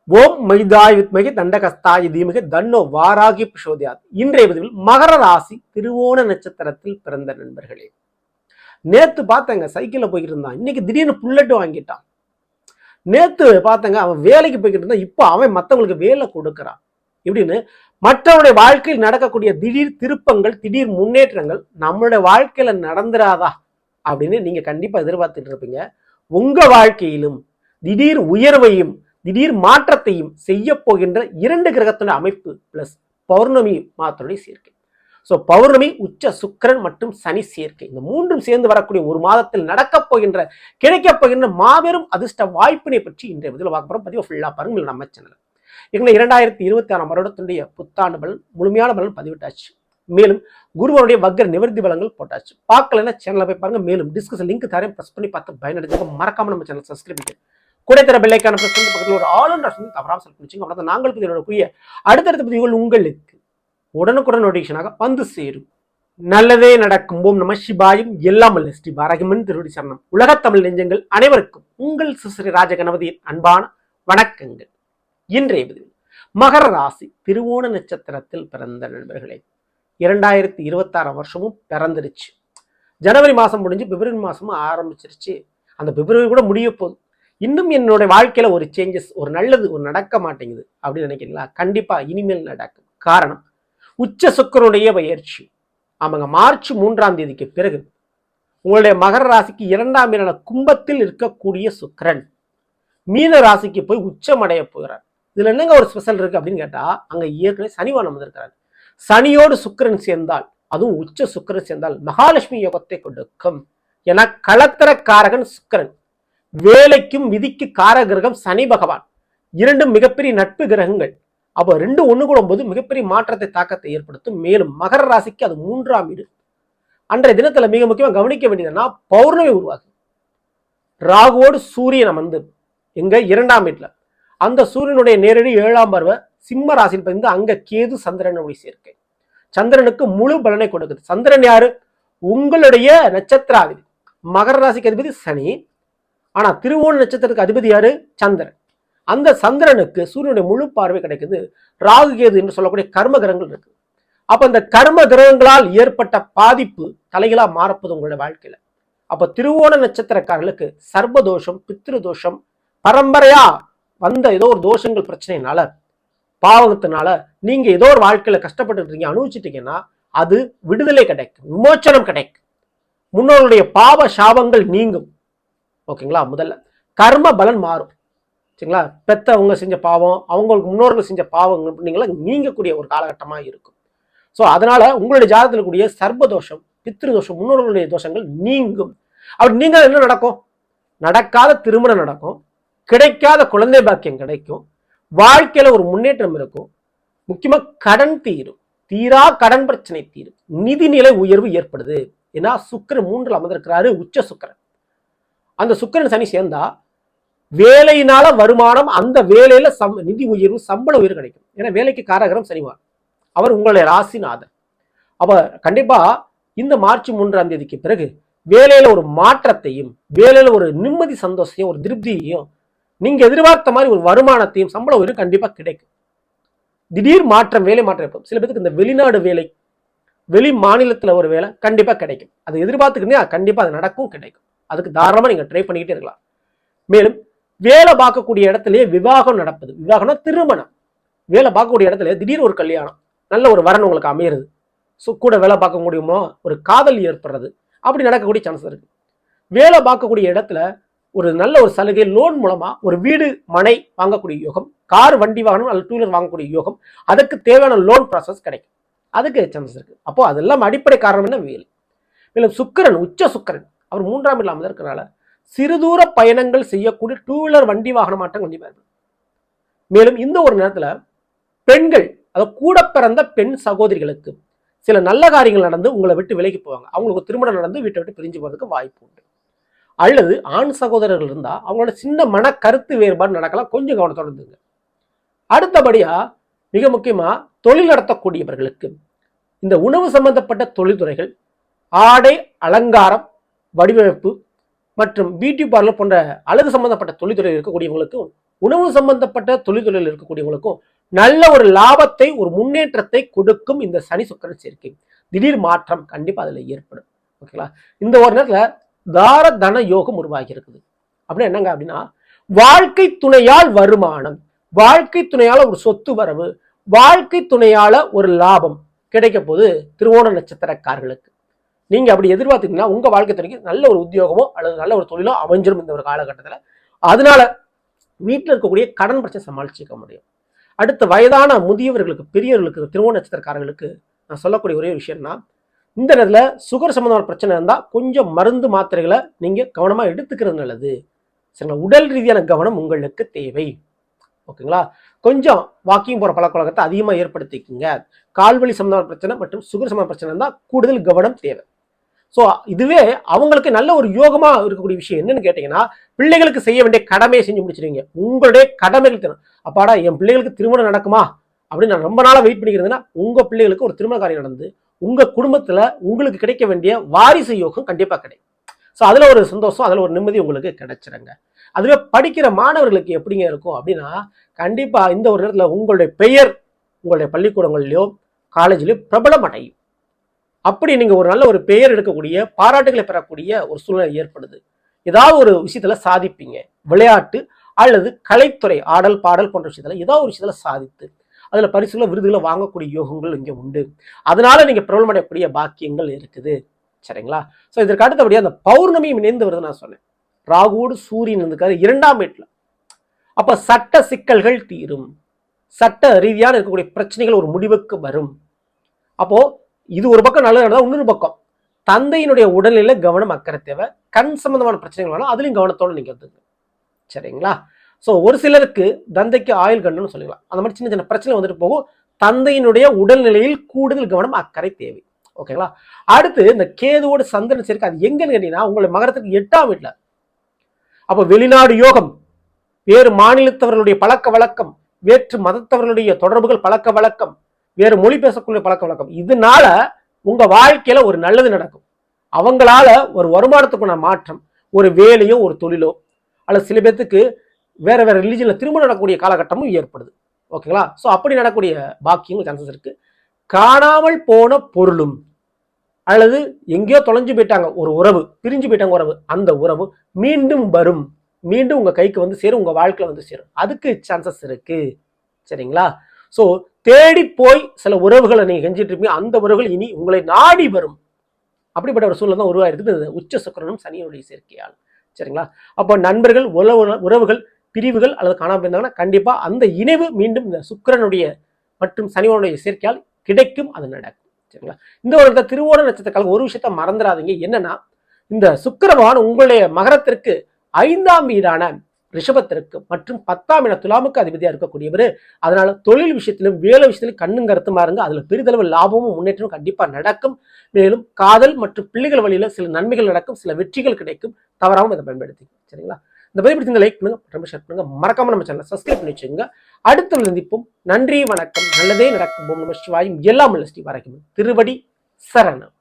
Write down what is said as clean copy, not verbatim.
ஓம் மைதாய் வித்மகி தண்டகஸ்தாய் தீமகி தன்னோ வாராகி பிரசோதியாத். இன்றைய பதிவில் மகர ராசி திருவோண நட்சத்திரத்தில் பிறந்த நண்பர்களே, நேத்து பார்த்தங்க சைக்கிள்ல போய்கிட்டு இருந்தான், இன்னைக்கு திடீர்னு புல்லட் வாங்கிட்டான். நேத்து பார்த்தங்க அவன் வேலைக்கு போய்கிட்டு இருந்தான், இப்போ அவன் மற்றவங்களுக்கு வேலை கொடுக்கறான். இப்படின்னு மற்றவருடைய வாழ்க்கையில் நடக்கக்கூடிய திடீர் திருப்பங்கள், திடீர் முன்னேற்றங்கள் நம்மளுடைய வாழ்க்கையில நடந்துராதா அப்படின்னு நீங்க கண்டிப்பா எதிர்பார்த்துட்டு இருப்பீங்க. உங்க வாழ்க்கையிலும் திடீர் உயர்வையும் திடீர் மாற்றத்தையும் செய்ய போகின்ற இரண்டு கிரகத்தினுடைய அமைப்பு பிளஸ் பௌர்ணமி மாதத்துடைய சேர்க்கை. ஸோ பௌர்ணமி, உச்ச சுக்கிரன் மற்றும் சனி சேர்க்கை, இந்த மூன்றும் சேர்ந்து வரக்கூடிய ஒரு மாதத்தில் நடக்கப் போகின்ற கிடைக்கப் போகின்ற மாபெரும் அதிர்ஷ்ட வாய்ப்பினை பற்றி இன்றைய பதிவில் பார்க்க போறோம். பதிவு ஃபுல்லா பாருங்க நம்ம சேனல். எங்களை 2026 வருடத்தினுடைய புத்தாண்டு பலன், முழுமையான பலன் பதிவிட்டாச்சு. மேலும் குருவனுடைய வக்ர நிவர்த்தி பலன்கள் போட்டாச்சு. பார்க்கலன்னா சேனலை போய் பாருங்க. மேலும் டிஸ்கஸ் லிங்க் தரேன், பிரஸ் பண்ணி பார்த்து பயனடைஞ்சுக்க. மறக்காம நம்ம சேனல் சப்ஸ்கிரைப் பண்ணி கூட தர பெல்லைக்கான பிரஸ் பண்ணி பக்கத்தில் ஒரு ஆல் அண்ட் ஆப்ஷன் தவறாம செலக்ட் பண்ணிச்சுங்க. அவ்வளோ நாங்கள் பதிவுடைய அடுத்தடுத்த பதிவுகள் உங்களுக்கு உடனுக்குடன் நோட்டிஃபிகேஷனாக வந்து சேரும். நல்லதே நடக்கும். ஓம் நம சிவாயும். எல்லாம் அல்ல ஸ்ரீ பாரகிமன் திருவடி சரணம். உலகத்தமிழ் நெஞ்சங்கள் அனைவருக்கும் உங்கள் சுஸ்ரீ ராஜகணபதியின் அன்பான வணக்கங்கள். இன்றைய பதிவில் மகர ராசி திருவோண நட்சத்திரத்தில் பிறந்த நண்பர்களே, 2026 வருஷமும் பிறந்துருச்சு. ஜனவரி மாதம் முடிஞ்சு பிப்ரவரி மாதமும் ஆரம்பிச்சிருச்சு. அந்த பிப்ரவரி கூட முடிய போகுது. இன்னும் என்னுடைய வாழ்க்கையில ஒரு சேஞ்சஸ், ஒரு நல்லது ஒரு நடக்க மாட்டேங்குது அப்படின்னு நினைக்கிறீங்களா? கண்டிப்பா இனிமேல் நடக்கும். காரணம், உச்ச சுக்கிரனுடைய பயிற்சி. ஆமாங்க, மார்ச் 3ஆம் தேதிக்கு பிறகு உங்களுடைய மகர ராசிக்கு 2ஆம் வீடான கும்பத்தில் இருக்கக்கூடிய சுக்கிரன் மீன ராசிக்கு போய் உச்சமடைய போகிறார். இதுல என்னங்க ஒரு ஸ்பெஷல் இருக்கு அப்படின்னு கேட்டா, அங்க ஏற்கனவே சனிவானம் வந்திருக்கிறார். சனியோடு சுக்கிரன் சேர்ந்தால், அதுவும் உச்ச சுக்கிரன் சேர்ந்தால் மகாலட்சுமி யோகத்தை கொடுக்கும். ஏன்னா களத்திரக்காரகன் சுக்கிரன், வேலைக்கும் விதிக்கு கார கிரகம் சனி பகவான், இரண்டும் மிகப்பெரிய நட்பு கிரகங்கள். அப்போ ரெண்டு ஒண்ணு கூடும் போது மிகப்பெரிய மாற்றத்தை, தாக்கத்தை ஏற்படுத்தும். மேலும் மகர ராசிக்கு அது 3ஆம் வீடு. அன்றைய தினத்துல மிக முக்கியமா கவனிக்க வேண்டியதுன்னா பௌர்ணமி உருவாகும். ராகுவோடு சூரியன் வந்து எங்க 2ஆம் வீட்டுல, அந்த சூரியனுடைய நேரடி 7ஆம் பார்வை சிம்ம ராசியில் பதிந்து அங்க கேது சந்திரனுடைய சேர்க்கை. சந்திரனுக்கு முழு பலனை கொடுக்குது. சந்திரன் யாரு? உங்களுடைய நட்சத்திராதிபதி. மகர ராசிக்கு அதிபதி சனி, ஆனா திருவோண நட்சத்திரத்துக்கு அதிபதி யாரு? சந்திரன். அந்த சந்திரனுக்கு சூரியனுடைய முழு பார்வை கிடைக்குது. ராகு கேது என்று சொல்லக்கூடிய கர்ம கிரகங்கள் இருக்கு. அப்ப இந்த கர்ம கிரகங்களால் ஏற்பட்ட பாதிப்பு தலைகளா மாறப்போது உங்களுடைய வாழ்க்கையில. அப்ப திருவோண நட்சத்திரக்காரர்களுக்கு சர்வதோஷம், பித்ருதோஷம், பரம்பரையா வந்த ஏதோ ஒரு தோஷங்கள் பிரச்சனைனால, பாவகத்தினால நீங்க ஏதோ ஒரு வாழ்க்கையில கஷ்டப்பட்டு இருக்கீங்க, அனுபவிச்சுட்டீங்கன்னா அது விடுதலை கிடைக்கும், விமோச்சனம் கிடைக்கும். முன்னோருடைய பாவ சாபங்கள் நீங்கும். ஓகேங்களா? முதல்ல கர்ம பலன் மாறும். சரிங்களா? பெத்தவங்க செஞ்ச பாவம், அவங்களுக்கு முன்னோர்கள் செஞ்ச பாவங்கள் நீங்கக்கூடிய ஒரு காலகட்டமா இருக்கும். ஸோ அதனால உங்களுடைய ஜாதகத்தில் கூடிய சர்வதோஷம், பித்ருதோஷம், முன்னோர்களுடைய தோஷங்கள் நீங்கும். அப்படி நீங்க என்ன நடக்கும்? நடக்காத திருமணம் நடக்கும், கிடைக்காத குழந்தை பாக்கியம் கிடைக்கும், வாழ்க்கையில ஒரு முன்னேற்றம் இருக்கும், முக்கியமா கடன் தீரும், தீரா கடன் பிரச்சனை தீரும், நிதிநிலை உயர்வு ஏற்படுது. ஏன்னா சுக்கிரன் 3ல் அமர்ந்திருக்கிறாரு, உச்ச சுக்கிரன். அந்த சுக்கிரன் சனி சேர்ந்தா வேலையினால வருமானம், அந்த வேலையில நிதி உயர்வு, சம்பள உயர்வு கிடைக்கும். ஏன்னா வேலைக்கு காரகரம் சனிவார், அவர் உங்களுடைய ராசிநாதன். அப்ப கண்டிப்பா இந்த மார்ச் 3ஆம் தேதிக்கு பிறகு வேலையில ஒரு மாற்றத்தையும், வேலையில ஒரு நிம்மதி, சந்தோஷத்தையும், ஒரு திருப்தியையும், நீங்க எதிர்பார்த்த மாதிரி ஒரு வருமானத்தையும், சம்பள உயர்வு கண்டிப்பா கிடைக்கும். திடீர் மாற்றம், வேலை மாற்றம் இருக்கும். சில பேருக்கு இந்த வெளிநாடு வேலை, வெளி மாநிலத்துல ஒரு வேலை கண்டிப்பா கிடைக்கும். அதை எதிர்பார்த்துக்கிட்டே கண்டிப்பா அது நடக்கும், கிடைக்கும். அதுக்கு தாராளமா நீங்க ட்ரை பண்ணிக்கிட்டே இருக்கலாம். மேலும் வேலை பார்க்கக்கூடிய இடத்துலயே விவாகம் நடப்பது, விவாகம்னா திருமணம். வேலை பார்க்கக்கூடிய இடத்துல திடீர் ஒரு கல்யாணம், நல்ல ஒரு வரன் உங்களுக்கு அமையிறது, கூட வேலை பார்க்க முடியுமோ ஒரு காதல் ஏற்படுறது, அப்படி நடக்கக்கூடிய சான்ஸ் இருக்கு. வேலை பார்க்கக்கூடிய இடத்துல ஒரு நல்ல ஒரு சலுகை, லோன் மூலமா ஒரு வீடு மனை வாங்கக்கூடிய யோகம், கார் வண்டி வாகனம் அல்லது 2 வீலர் வாங்கக்கூடிய யோகம், அதுக்கு தேவையான லோன் ப்ராசஸ் கிடைக்கும், அதுக்கு சான்ஸ் இருக்கு. அப்போ அதெல்லாம் அடிப்படை காரணம் என்ன? வேலை. மேலும் சுக்கிரன், உச்ச சுக்கிரன், அவர் 3ஆம் வீட்டில் அமர்ந்திருக்கிறனால சிறுதூர பயணங்கள் செய்யக்கூடிய 2 வீலர் வண்டி வாகன மாற்றம் கண்டிப்பா இருக்கு. மேலும் இந்த ஒரு நேரத்துல பெண்கள், அதாவது கூட பிறந்த பெண் சகோதரிகளுக்கு சில நல்ல காரியங்கள் நடந்து உங்களை விட்டு விலகி போவாங்க. அவங்களுக்கு திருமணம் நடந்து வீட்டை விட்டு பிரிஞ்சு போறதுக்கு வாய்ப்பு உண்டு. அல்லது ஆண் சகோதரர்கள் இருந்தா அவங்களோட சின்ன மன கருத்து வேறுபாடு நடக்கலாம், கொஞ்சம் கவனத்தோட இருந்துங்க. அடுத்தபடியா மிக முக்கியமா தொழில் நடத்தக்கூடியவர்களுக்கு இந்த உணவு சம்பந்தப்பட்ட தொழில்துறைகள், ஆடை அலங்காரம், வடிவமைப்பு மற்றும் பியூட்டி பார்லர் போன்ற அழகு சம்பந்தப்பட்ட தொழில்துறை இருக்கக்கூடியவங்களுக்கு உணவு சம்பந்தப்பட்ட தொழில்களில் இருக்கக்கூடியவங்களுக்கும் நல்ல ஒரு லாபத்தை, ஒரு முன்னேற்றத்தை கொடுக்கும் இந்த சனி சுக்கிரன் சேர்க்கை. திடீர் மாற்றம் கண்டிப்பா அதுல ஏற்படும். ஓகேங்களா? இந்த ஒரு நேரத்துல தார தன யோகம் உருவாகி இருக்குது. அப்படின்னா என்னங்க அப்படின்னா, வாழ்க்கை துணையால் வருமானம், வாழ்க்கை துணையால ஒரு சொத்து வரவு, வாழ்க்கை துணையால ஒரு லாபம் கிடைக்க போது திருவோண நட்சத்திரக்காரர்களுக்கு. நீங்க அப்படி எதிர்பார்த்தீங்கன்னா உங்க வாழ்க்கை துணைக்கு நல்ல ஒரு உத்தியோகமோ அல்லது நல்ல ஒரு தொழிலோ அமைஞ்சிடும் இந்த ஒரு காலகட்டத்தில். அதனால வீட்டில் இருக்கக்கூடிய கடன் பிரச்சனை சமாளிச்சுக்க முடியும். அடுத்த வயதான முதியவர்களுக்கு, பெரியவர்களுக்கு, திருவோண நட்சத்திரக்காரர்களுக்கு நான் சொல்லக்கூடிய ஒரே விஷயம்னா, இந்த நேரத்துல சுகர் சம்பந்தமான பிரச்சனை இருந்தா கொஞ்சம் மருந்து மாத்திரைகளை நீங்க கவனமா எடுத்துக்கிறது நல்லது. சரிங்களா? உடல் ரீதியான கவனம் உங்களுக்கு தேவை. ஓகேங்களா? கொஞ்சம் வாக்கிங் போற பழக்க வழக்கத்தை அதிகமா ஏற்படுத்திக்குங்க. கால்வலி சம்பந்தமான பிரச்சனை மற்றும் சுகர் சம்பந்தமான பிரச்சனை இருந்தா கூடுதல் கவனம் தேவை. ஸோ இதுவே அவங்களுக்கு நல்ல ஒரு யோகமா இருக்கக்கூடிய விஷயம் என்னன்னு கேட்டீங்கன்னா, பிள்ளைகளுக்கு செய்ய வேண்டிய கடமையை செஞ்சு முடிச்சிருவீங்க. உங்களுடைய கடமைகள் தரும். அப்பாடா என் பிள்ளைகளுக்கு திருமணம் நடக்குமா அப்படின்னு நான் ரொம்ப நாளா வெயிட் பண்ணிக்கிறதுன்னா, உங்க பிள்ளைகளுக்கு ஒரு திருமண காரியம் நடந்து உங்க குடும்பத்துல உங்களுக்கு கிடைக்க வேண்டிய வாரிசு யோகம் கண்டிப்பா கிடைக்கும். ஸோ அதுல ஒரு சந்தோஷம், அதுல ஒரு நிம்மதி உங்களுக்கு கிடைச்சிருங்க. அதுவே படிக்கிற மாணவர்களுக்கு எப்படிங்க இருக்கும் அப்படின்னா, கண்டிப்பா இந்த ஒரு நேரத்துல உங்களுடைய பெயர் உங்களுடைய பள்ளிக்கூடங்கள்லயோ காலேஜ்லயோ பிரபலம் அடையும். அப்படி நீங்க ஒரு நல்ல ஒரு பெயர் எடுக்கக்கூடிய, பாராட்டுகளை பெறக்கூடிய ஒரு சூழ்நிலை ஏற்படுது. ஏதாவது ஒரு விஷயத்துல சாதிப்பீங்க. விளையாட்டு அல்லது கலைத்துறை, ஆடல் பாடல் போன்ற விஷயத்துல ஏதாவது ஒரு விஷயத்துல சாதித்து அதுல பரிசுல விருதுகளை வாங்கக்கூடிய யோகங்கள் இங்க உண்டு. அதனால நீங்க பிரபலமடையக்கூடிய பாக்கியங்கள் இருக்குது. சரிங்களா? ஸோ இதற்கு அடுத்தபடியா அந்த பௌர்ணமியும் இணைந்து வருது நான் சொன்னேன். ராகுவோடு சூரியன் இருக்காரு 2ஆம் வீட்டுல. அப்ப சட்ட சிக்கல்கள் தீரும். சட்ட ரீதியான இருக்கக்கூடிய பிரச்சனைகள் ஒரு முடிவுக்கு வரும். அப்போ இது ஒரு பக்கம் நல்லது நடந்தா, இன்னொரு பக்கம் தந்தையினுடைய உடல்நிலையில கவனம் அக்கறை தேவை. கண் சம்பந்தமான பிரச்சனைகள் வேணும், அதுலயும் கவனத்தோட நீங்க வந்துங்க. சரிங்களா? ஸோ ஒரு சிலருக்கு தந்தைக்கு ஆயுள் கண்ணுன்னு சொல்லிக்கலாம். அந்த மாதிரி சின்ன சின்ன பிரச்சனை வந்துட்டு போகும். தந்தையினுடைய உடல்நிலையில் கூடுதல் கவனம் அக்கறை தேவை. ஓகேங்களா? அடுத்து இந்த கேதுவோடு சந்திரன் சேர்க்கை, அது எங்கன்னு கேட்டீங்கன்னா உங்களுடைய மகரத்துக்கு 8ஆம் வீட்டுல. அப்போ வெளிநாடு யோகம், வேறு மாநிலத்தவர்களுடைய பழக்க வழக்கம், வேற்று மதத்தவர்களுடைய தொடர்புகள் பழக்க வழக்கம், வேறு மொழி பேசக்கூடிய பழக்க வழக்கம், இதனால உங்க வாழ்க்கையில ஒரு நல்லது நடக்கும். அவங்களால ஒரு வருமானத்துக்குள்ள மாற்றம், ஒரு வேலையோ ஒரு தொழிலோ, அல்லது சில பேர்த்துக்கு வேற வேற ரிலீஜன்ல திருமணம் நடக்கக்கூடிய காலகட்டமும் ஏற்படுது. ஓகேங்களா? ஸோ அப்படி நடக்கக்கூடிய பாக்கியங்கள் சான்சஸ் இருக்கு. காணாமல் போன பொருளும் அல்லது எங்கேயோ தொலைஞ்சு போயிட்டாங்க ஒரு உறவு, பிரிஞ்சு போயிட்டாங்க உறவு, அந்த உறவு மீண்டும் வரும், மீண்டும் உங்க கைக்கு வந்து சேரும், உங்க வாழ்க்கையில வந்து சேரும். அதுக்கு சான்சஸ் இருக்கு. சரிங்களா? ஸோ தேடி போய் சில உறவுகளை நீங்க செஞ்சுட்டு இருப்பீங்க. அந்த உறவுகள் இனி உங்களை நாடி வரும். அப்படிப்பட்ட ஒரு சூழ்நிலை தான் உருவாயிருக்குது உச்ச சுக்கிரனும் சனியினுடைய சேர்க்கையால். சரிங்களா? அப்போ நண்பர்கள், உறவுகள், பிரிவுகள் அல்லது காணாமல் இருந்தாங்கன்னா கண்டிப்பா அந்த இணைவு மீண்டும் இந்த சுக்கிரனுடைய மற்றும் சனியோனுடைய சேர்க்கையால் கிடைக்கும். அது நடக்கும். சரிங்களா? இந்த ஒரு திருவோண நட்சத்திரக்கால ஒரு விஷயத்த மறந்துடாதீங்க. என்னன்னா, இந்த சுக்கிர பகவான் உங்களுடைய மகரத்திற்கு 5ஆம் வீடான ரிஷபத்திற்கு மற்றும் 10ஆம் இட துலாமுக்கு அதிபதியா இருக்கக்கூடியவர். அதனால தொழில் விஷயத்திலும் வேலை விஷயத்திலும் கண்ணும் கருத்துமா இருங்க. அதுல பெரிதளவு லாபமும் முன்னேற்றமும் கண்டிப்பா நடக்கும். மேலும் காதல் மற்றும் பிள்ளைகள் வழியில சில நன்மைகள் நடக்கும், சில வெற்றிகள் கிடைக்கும். தவறாமல் இதை பயன்படுத்தி. சரிங்களா? இந்த பதிவு லைக் பண்ணுங்க, மற்றும் ஷேர் பண்ணுங்க. மறக்காம நம்ம சேனலை சப்ஸ்கிரைப் பண்ணி வச்சுங்க. அடுத்த சந்திப்போம். நன்றி, வணக்கம். நல்லதே நடக்கும். ஓம் நம சிவாயும். எல்லாம் உள்ள ஸ்ரீ வரைக்கும் திருவடி சரணம்.